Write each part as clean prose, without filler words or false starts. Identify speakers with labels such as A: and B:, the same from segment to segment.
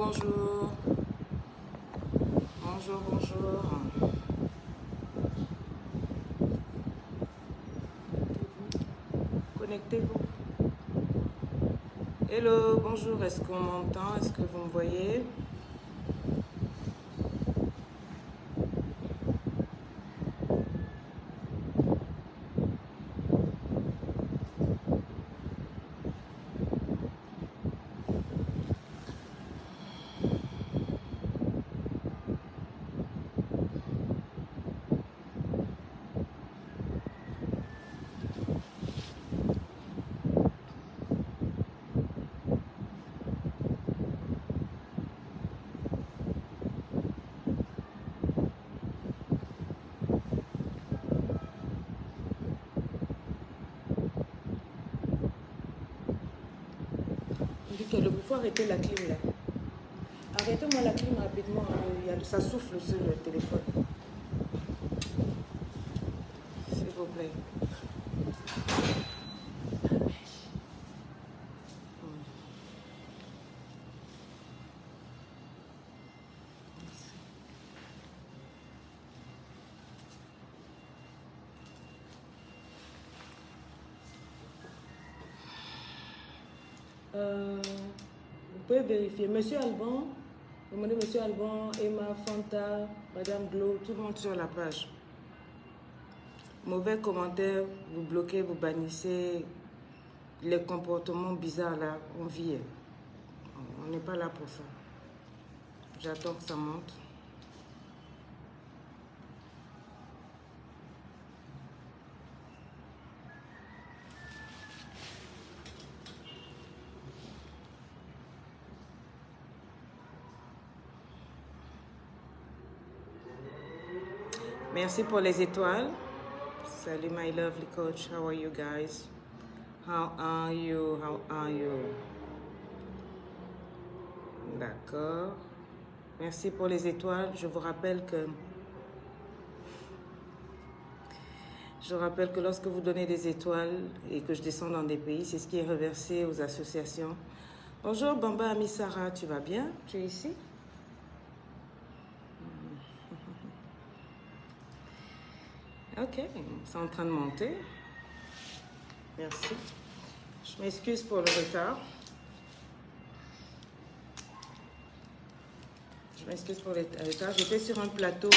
A: bonjour. Bonjour, bonjour. Connectez-vous. Hello, bonjour. Est-ce qu'on m'entend? Est-ce que vous me voyez? Il faut arrêter la clim là. Arrêtez-moi la clim rapidement. Ça souffle sur le téléphone. S'il vous plaît. Vous pouvez vérifier. Monsieur Alban, demandez Monsieur Alban, Emma, Fanta, Madame Glo, tout le monde sur la page. Mauvais commentaires, vous bloquez, vous bannissez. Les comportements bizarres là, on vit. On n'est pas là pour ça. J'attends que ça monte. Merci pour les étoiles. Salut my lovely coach. How are you guys? How are you? How are you? D'accord. Merci pour les étoiles. Je vous rappelle que lorsque vous donnez des étoiles et que je descends dans des pays, c'est ce qui est reversé aux associations. Bonjour Bamba Ami Sarah, tu vas bien? Tu es ici? Ok, c'est en train de monter. Merci. Je m'excuse pour le retard. Je m'excuse pour le retard. J'étais sur un plateau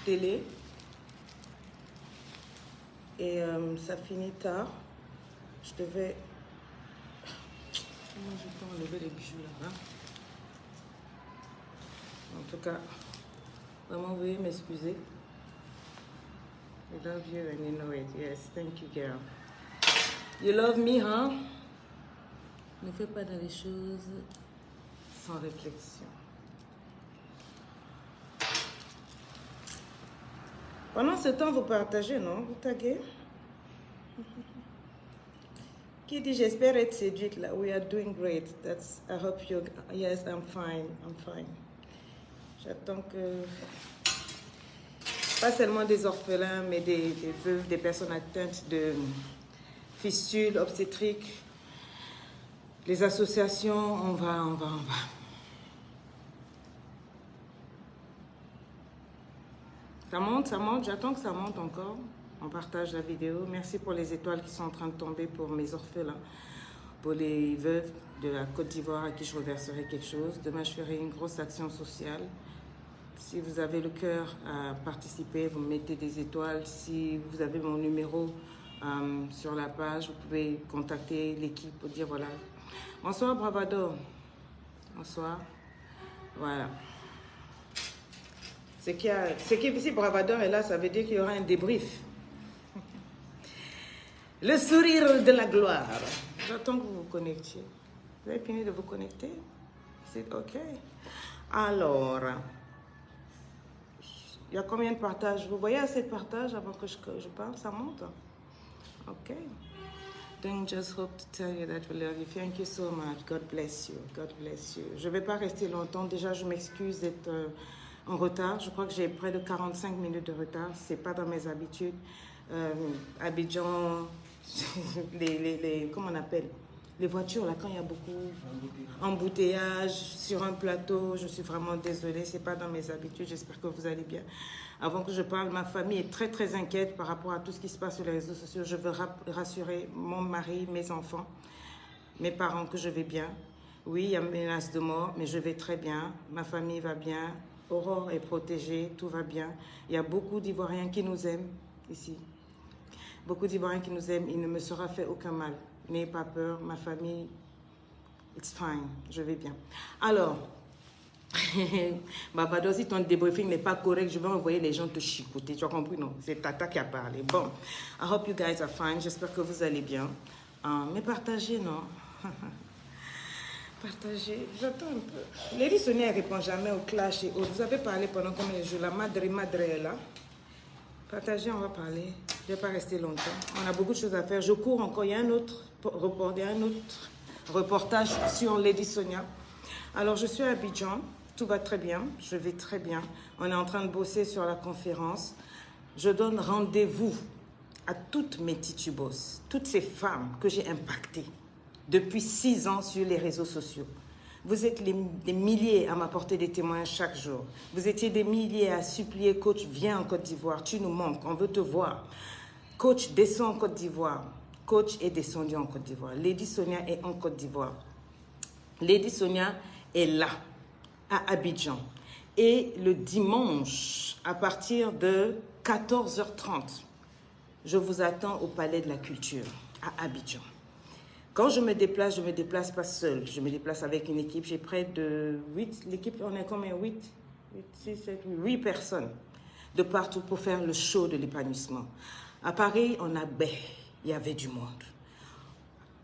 A: télé. Et ça finit tard. Je devais... Comment je peux enlever les bijoux là, hein? En tout cas, vraiment, veuillez m'excuser. I love you and you know it. Yes, thank you, girl. You love me, hein? Ne fais pas dans les choses sans réflexion. Pendant ce temps, vous partagez, non? Vous taguez? Qui dit j'espère être séduite là? We are doing great. That's. I hope you. Yes, I'm fine. I'm fine. J'attends que. Pas seulement des orphelins, mais des veuves, des personnes atteintes de fistules obstétriques. Les associations, on va. Ça monte, j'attends que ça monte encore. On partage la vidéo. Merci pour les étoiles qui sont en train de tomber pour mes orphelins, pour les veuves de la Côte d'Ivoire à qui je reverserai quelque chose. Demain, je ferai une grosse action sociale. Si vous avez le cœur à participer, vous mettez des étoiles. Si vous avez mon numéro sur la page, vous pouvez contacter l'équipe pour dire voilà. Bonsoir Bravado. Bonsoir. Voilà. C'est que si Bravador est là, ça veut dire qu'il y aura un débrief. Le sourire de la gloire. J'attends que vous vous connectiez. Vous avez fini de vous connecter? C'est OK. Alors, il y a combien de partages? Vous voyez assez de partages avant que je parle? Ça monte? OK. Then just hope to tell you that we love you. Thank you so much. God bless you. God bless you. Je ne vais pas rester longtemps. Déjà, je m'excuse d'être en retard. Je crois que j'ai près de 45 minutes de retard. Ce n'est pas dans mes habitudes. Abidjan, comment on appelle? les voitures, là, quand il y a beaucoup embouteillage sur un plateau, je suis vraiment désolée, ce n'est pas dans mes habitudes, j'espère que vous allez bien. Avant que je parle, ma famille est très très inquiète par rapport à tout ce qui se passe sur les réseaux sociaux. Je veux rassurer mon mari, mes enfants, mes parents que je vais bien. Oui, il y a une menace de mort, mais je vais très bien, ma famille va bien, Aurore est protégée, tout va bien. Il y a beaucoup d'Ivoiriens qui nous aiment ici. Beaucoup d'Ivoiriens qui nous aiment, il ne me sera fait aucun mal. N'ayez pas peur, ma famille, it's fine, je vais bien. Alors, Barbados, si ton débriefing n'est pas correct, je vais envoyer les gens te chicoter. Tu as compris, non? C'est Tata qui a parlé. Bon, I hope you guys are fine. J'espère que vous allez bien. Mais partagez, non? Partagez, j'attends un peu. Lady Sonia ne répond jamais au clash et autres. Vous avez parlé pendant combien de jours? La madre est là. Partagez, on va parler. Je ne vais pas rester longtemps. On a beaucoup de choses à faire. Je cours encore. Il y a un autre reportage sur Lady Sonia. Alors, je suis à Abidjan. Tout va très bien. Je vais très bien. On est en train de bosser sur la conférence. Je donne rendez-vous à toutes mes titubos, toutes ces femmes que j'ai impactées depuis 6 ans sur les réseaux sociaux. Vous êtes des milliers à m'apporter des témoins chaque jour. Vous étiez des milliers à supplier, coach, viens en Côte d'Ivoire, tu nous manques, on veut te voir. Coach, descends en Côte d'Ivoire. Coach est descendu en Côte d'Ivoire. Lady Sonia est en Côte d'Ivoire. Lady Sonia est là, à Abidjan. Et le dimanche, à partir de 14h30, je vous attends au Palais de la Culture, à Abidjan. Quand je me déplace pas seule. Je me déplace avec une équipe. J'ai près de 8. L'équipe, on est combien? 8 personnes de partout pour faire le show de l'épanouissement. À Paris, on a il y avait du monde.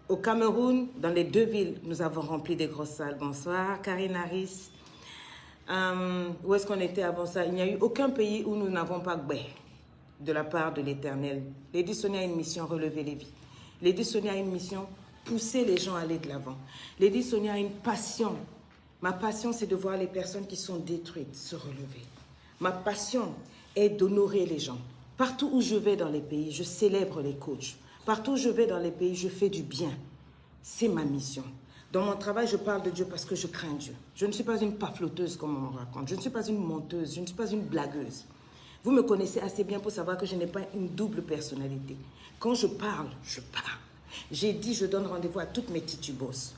A: Au Cameroun, dans les 2 villes, nous avons rempli des grosses salles. Bonsoir, Karine Harris. Où est-ce qu'on était avant ça? Il n'y a eu aucun pays où nous n'avons pas de la part de l'Éternel. Lady Sonia a une mission, relever les vies. Lady Sonia a une mission, pousser les gens à aller de l'avant. Lady Sonia a une passion. Ma passion, c'est de voir les personnes qui sont détruites se relever. Ma passion est d'honorer les gens. Partout où je vais dans les pays, je célèbre les coachs. Partout où je vais dans les pays, je fais du bien. C'est ma mission. Dans mon travail, je parle de Dieu parce que je crains Dieu. Je ne suis pas une pafloteuse comme on raconte. Je ne suis pas une menteuse. Je ne suis pas une blagueuse. Vous me connaissez assez bien pour savoir que je n'ai pas une double personnalité. Quand je parle, je parle. J'ai dit, je donne rendez-vous à toutes mes titubos.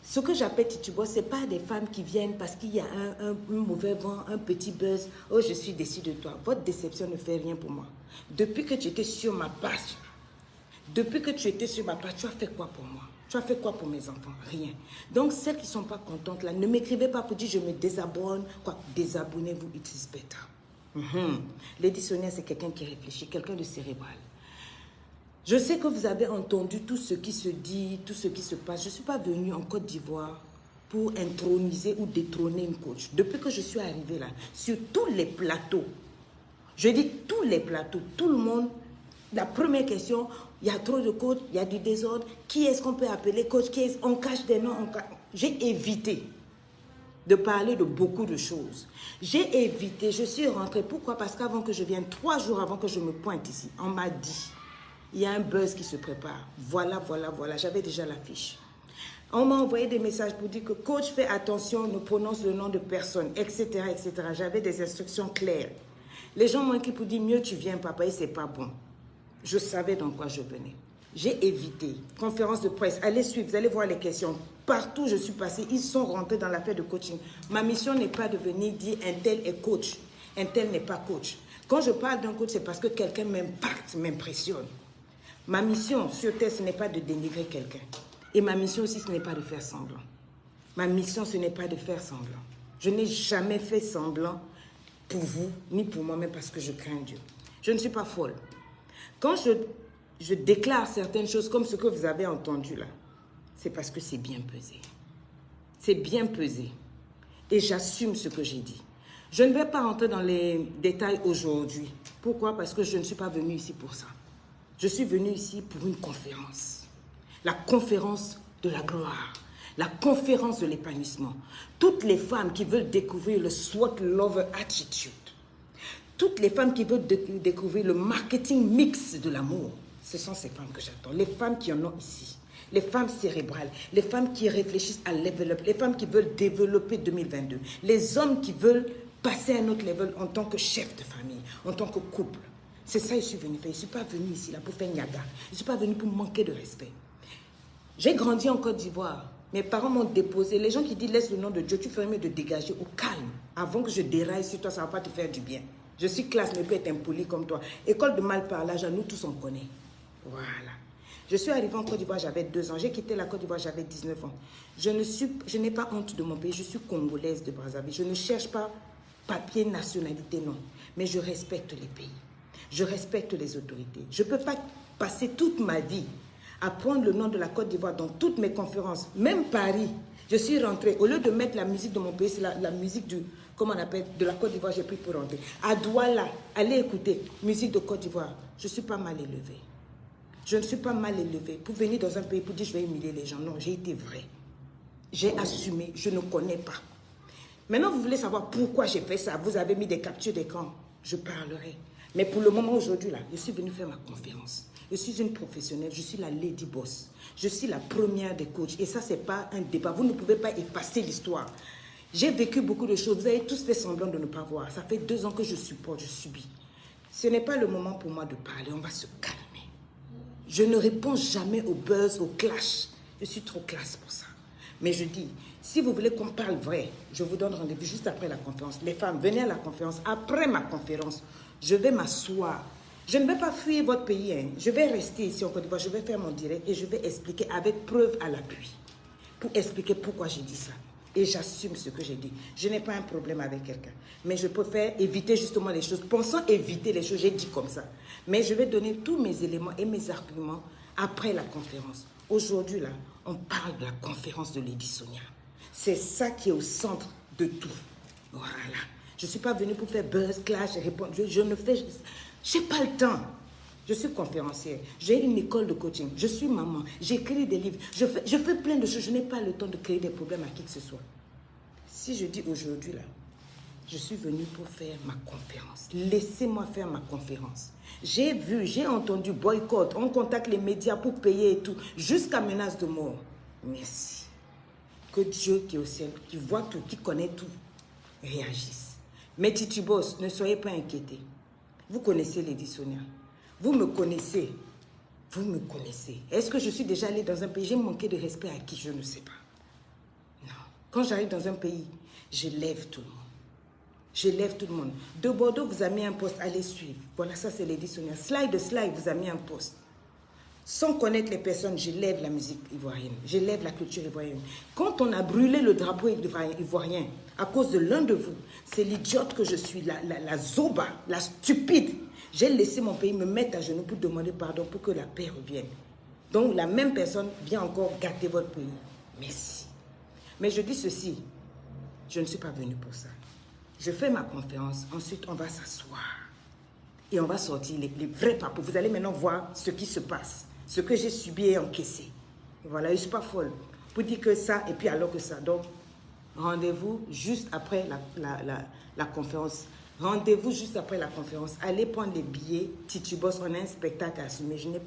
A: Ce que j'appelle titubos, ce n'est pas des femmes qui viennent parce qu'il y a un mauvais vent, un petit buzz. Oh, je suis déçue de toi. Votre déception ne fait rien pour moi. Depuis que tu étais sur ma page, tu as fait quoi pour moi? Tu as fait quoi pour mes enfants? Rien. Donc, celles qui ne sont pas contentes, là, ne m'écrivez pas pour dire je me désabonne. Quoi? Désabonnez-vous, it is better. Lady Sonia, c'est quelqu'un qui réfléchit, quelqu'un de cérébral. Je sais que vous avez entendu tout ce qui se dit, tout ce qui se passe. Je ne suis pas venue en Côte d'Ivoire pour introniser ou détrôner une coach. Depuis que je suis arrivée là, sur tous les plateaux, je dis tous les plateaux, tout le monde, la première question, il y a trop de coachs, il y a du désordre. Qui est-ce qu'on peut appeler coach? On cache des noms. J'ai évité de parler de beaucoup de choses. J'ai évité, je suis rentrée. Pourquoi? Parce qu'avant que je vienne, 3 jours avant que je me pointe ici, on m'a dit, il y a un buzz qui se prépare. Voilà. J'avais déjà l'affiche. On m'a envoyé des messages pour dire que coach, fais attention, ne prononce le nom de personne, etc. J'avais des instructions claires. Les gens m'ont écrit pour dire, mieux tu viens, papa, et c'est pas bon. Je savais dans quoi je venais. J'ai évité. Conférence de presse, allez suivre, vous allez voir les questions. Partout où je suis passée, ils sont rentrés dans l'affaire de coaching. Ma mission n'est pas de venir dire un tel est coach, un tel n'est pas coach. Quand je parle d'un coach, c'est parce que quelqu'un m'impacte, m'impressionne. Ma mission sur Terre, ce n'est pas de dénigrer quelqu'un. Et ma mission aussi, ce n'est pas de faire semblant. Ma mission, ce n'est pas de faire semblant. Je n'ai jamais fait semblant pour vous, ni pour moi-même, parce que je crains Dieu. Je ne suis pas folle. Quand je déclare certaines choses comme ce que vous avez entendu là, c'est parce que c'est bien pesé. C'est bien pesé. Et j'assume ce que j'ai dit. Je ne vais pas rentrer dans les détails aujourd'hui. Pourquoi? Parce que je ne suis pas venue ici pour ça. Je suis venue ici pour une conférence. La conférence de la gloire. La conférence de l'épanouissement. Toutes les femmes qui veulent découvrir le SWOT Lover Attitude. Toutes les femmes qui veulent découvrir le marketing mix de l'amour. Ce sont ces femmes que j'attends. Les femmes qui en ont ici. les femmes cérébrales, les femmes qui réfléchissent à level up, les femmes qui veulent développer 2022, les hommes qui veulent passer à un autre level en tant que chef de famille, en tant que couple. C'est ça que je suis venue faire. Je ne suis pas venue ici là pour faire niaga. Je ne suis pas venue pour manquer de respect. J'ai grandi en Côte d'Ivoire. Mes parents m'ont déposé. Les gens qui disent laisse le nom de Dieu, tu ferais mieux de dégager au calme. Avant que je déraille sur toi, ça ne va pas te faire du bien. Je suis classe, mais peux être impoli comme toi. École de mal parlage, nous tous on connaît. Voilà. Je suis arrivée en Côte d'Ivoire, j'avais 2 ans. J'ai quitté la Côte d'Ivoire, j'avais 19 ans. Je n'ai pas honte de mon pays. Je suis congolaise de Brazzaville. Je ne cherche pas papier, nationalité, non. Mais je respecte les pays. Je respecte les autorités. Je ne peux pas passer toute ma vie à prendre le nom de la Côte d'Ivoire dans toutes mes conférences. Même Paris, je suis rentrée. Au lieu de mettre la musique de mon pays, c'est la musique comment on appelle, de la Côte d'Ivoire, j'ai pris pour rentrer. À Douala, allez écouter, musique de Côte d'Ivoire. Je ne suis pas mal élevée. Je ne suis pas mal élevée pour venir dans un pays pour dire je vais humilier les gens. Non, j'ai été vraie. J'ai assumé, je ne connais pas. Maintenant, vous voulez savoir pourquoi j'ai fait ça. Vous avez mis des captures d'écran. Je parlerai. Mais pour le moment, aujourd'hui, là, je suis venue faire ma conférence. Je suis une professionnelle, je suis la lady boss. Je suis la première des coachs. Et ça, ce n'est pas un débat. Vous ne pouvez pas effacer l'histoire. J'ai vécu beaucoup de choses. Vous avez tous fait semblant de ne pas voir. Ça fait 2 ans que je supporte, je subis. Ce n'est pas le moment pour moi de parler. On va se calmer. Je ne réponds jamais au buzz, au clash. Je suis trop classe pour ça. Mais je dis, si vous voulez qu'on parle vrai, je vous donne rendez-vous juste après la conférence. Les femmes, venez à la conférence. Après ma conférence, je vais m'asseoir. Je ne vais pas fuir votre pays. Hein. Je vais rester ici en Côte d'Ivoire. Je vais faire mon direct et je vais expliquer avec preuve à l'appui. Pour expliquer pourquoi j'ai dit ça. Et j'assume ce que j'ai dit. Je n'ai pas un problème avec quelqu'un. Mais je préfère éviter justement les choses. Pensant éviter les choses, j'ai dit comme ça. Mais je vais donner tous mes éléments et mes arguments après la conférence. Aujourd'hui, là, on parle de la conférence de Lady Sonia. C'est ça qui est au centre de tout. Voilà. Je ne suis pas venue pour faire buzz, clash, répondre. Je ne fais... Je n'ai pas le temps. Je suis conférencière. J'ai une école de coaching. Je suis maman. J'écris des livres. Je fais plein de choses. Je n'ai pas le temps de créer des problèmes à qui que ce soit. Si je dis aujourd'hui, là, je suis venue pour faire ma conférence. Laissez-moi faire ma conférence. J'ai vu, j'ai entendu boycott. On contacte les médias pour payer et tout. Jusqu'à menace de mort. Merci. Que Dieu qui est au ciel, qui voit tout, qui connaît tout, réagisse. Mais Titubos, ne soyez pas inquiétés. Vous connaissez Lady Sonia. Vous me connaissez. Vous me connaissez. Est-ce que je suis déjà allée dans un pays? J'ai manqué de respect à qui? Je ne sais pas. Non. Quand j'arrive dans un pays, je lève tout le monde. Je lève tout le monde. De Bordeaux vous a mis un poste, allez suivre. Voilà, ça c'est Lady Sonia. Slide vous a mis un poste. Sans connaître les personnes, je lève la musique ivoirienne. Je lève la culture ivoirienne. Quand on a brûlé le drapeau ivoirien à cause de l'un de vous, c'est l'idiote que je suis, la zoba, la stupide. J'ai laissé mon pays me mettre à genoux pour demander pardon pour que la paix revienne. Donc la même personne vient encore gâter votre pays. Merci. Mais je dis ceci, je ne suis pas venue pour ça. Je fais ma conférence, ensuite on va s'asseoir. Et on va sortir les vrais papous. Vous allez maintenant voir ce qui se passe. Ce que j'ai subi et encaissé. Et voilà, je ne suis pas folle. Pour dire que ça, et puis alors que ça. Donc, rendez-vous juste après la conférence. Rendez-vous juste après la conférence. Allez prendre les billets. Titubos, on a un spectacle à assumer. Je n'ai